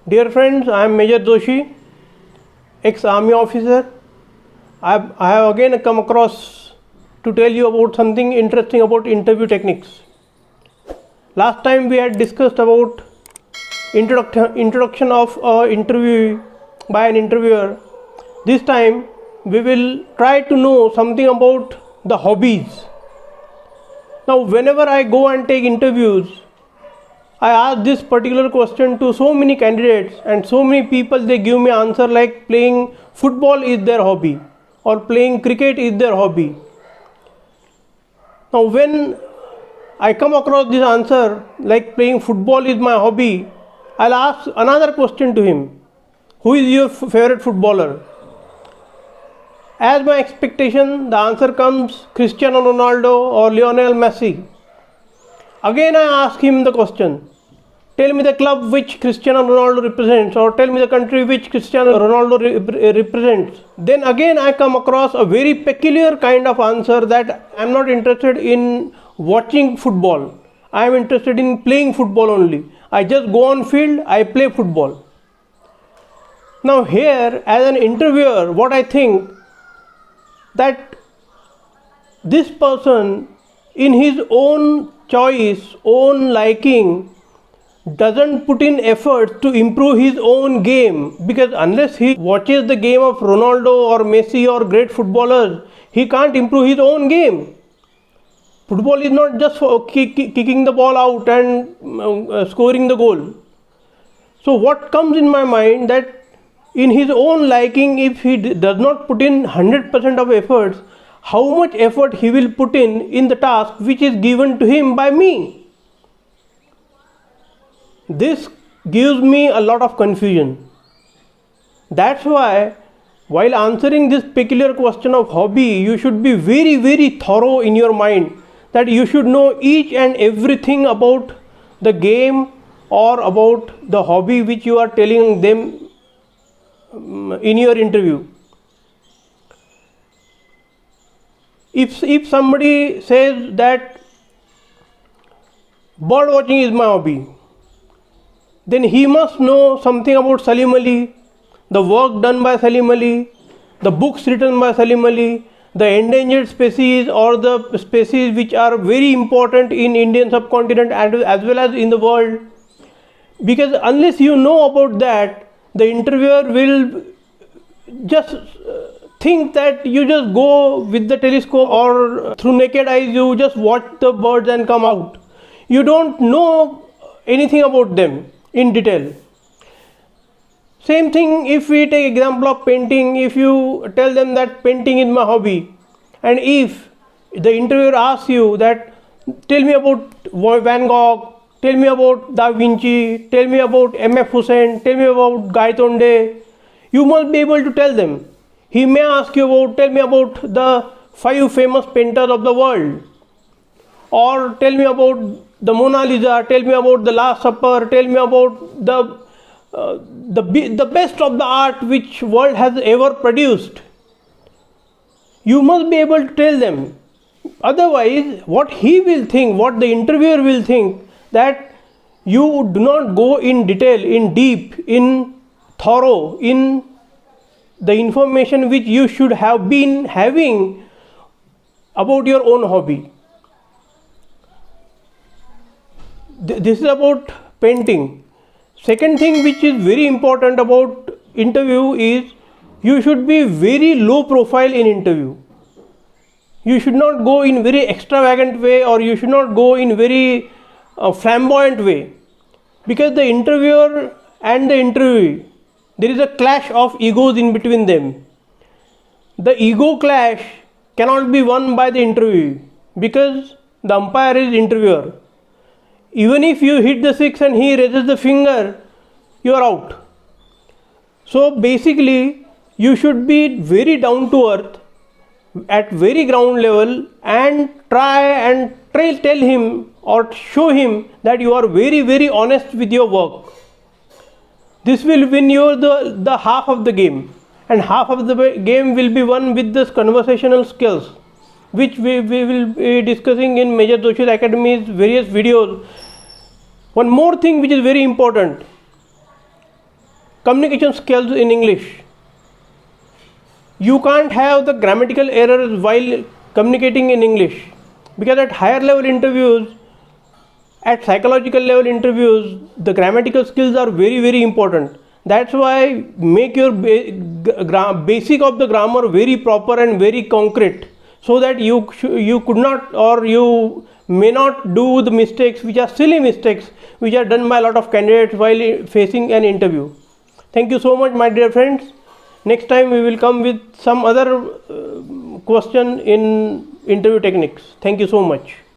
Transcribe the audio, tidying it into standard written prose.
Dear friends, I am Major Doshi, ex-army officer. I have again come across to tell you about something interesting about interview techniques. Last time we had discussed about introduction of interview by an interviewer. This time we will try to know something about the hobbies. Now whenever I go and take interviews, I ask this particular question to so many candidates, and so many people they give me answer like playing football is their hobby or playing cricket is their hobby. Now when I come across this answer like playing football is my hobby, I'll ask another question to him. Who is your favorite footballer? As my expectation, the answer comes Cristiano Ronaldo or Lionel Messi. Again I ask him the question, tell me the club which Cristiano Ronaldo represents, or tell me the country which Cristiano Ronaldo represents. Then again I come across a very peculiar kind of answer that I am not interested in watching football. I am interested in playing football only. I just go on field, I play football. Now here as an interviewer, what I think that this person in his own choice, own liking, doesn't put in effort to improve his own game, because unless he watches the game of Ronaldo or Messi or great footballers, he can't improve his own game. Football is not just for kicking the ball out and scoring the goal. So what comes in my mind that in his own liking, if he does not put in 100% of efforts, how much effort he will put in the task which is given to him by me. This gives me a lot of confusion. That's why while answering this peculiar question of hobby, you should be very, very thorough in your mind, that you should know each and everything about the game or about the hobby which you are telling them in your interview. If somebody says that bird watching is my hobby, then he must know something about Salim Ali, the work done by Salim Ali, the books written by Salim Ali, the endangered species or the species which are very important in Indian subcontinent as well as in the world. Because unless you know about that, the interviewer will just think that you just go with the telescope or through naked eyes you just watch the birds and come out. You don't know anything about them in detail. Same thing if we take example of painting. If you tell them that painting is my hobby, and if the interviewer asks you that tell me about Van Gogh, tell me about Da Vinci, tell me about M.F. Hussain, tell me about Gaitonde, you must be able to tell them. He may ask you about, tell me about the 5 famous painters of the world, or tell me about the Mona Lisa, tell me about the Last Supper, tell me about the best of the art which world has ever produced. You must be able to tell them. Otherwise, what he will think, what the interviewer will think, that you do not go in detail, in deep, in thorough, in the information which you should have been having about your own hobby. This is about painting. Second thing which is very important about interview is you should be very low profile in interview. You should not go in very extravagant way, or you should not go in very flamboyant way, because the interviewer and the interviewee, there is a clash of egos in between them. The ego clash cannot be won by the interviewee, because the umpire is interviewer. Even if you hit the 6 and he raises the finger, you are out. So basically you should be very down to earth at very ground level and try and tell him or show him that you are very, very honest with your work. This will win you the half of the game, and half of the game will be won with this conversational skills, which we will be discussing in Major Doshi's Academy's various videos. One more thing which is very important, communication skills in English. You can't have the grammatical errors while communicating in English, because at higher level interviews, at psychological level interviews, the grammatical skills are very important. That's why make your basic of the grammar very proper and very concrete, so that you could not, or you may not do the mistakes which are silly mistakes which are done by a lot of candidates while facing an interview. Thank you so much, my dear friends. Next time we will come with some other question in interview techniques. Thank you so much.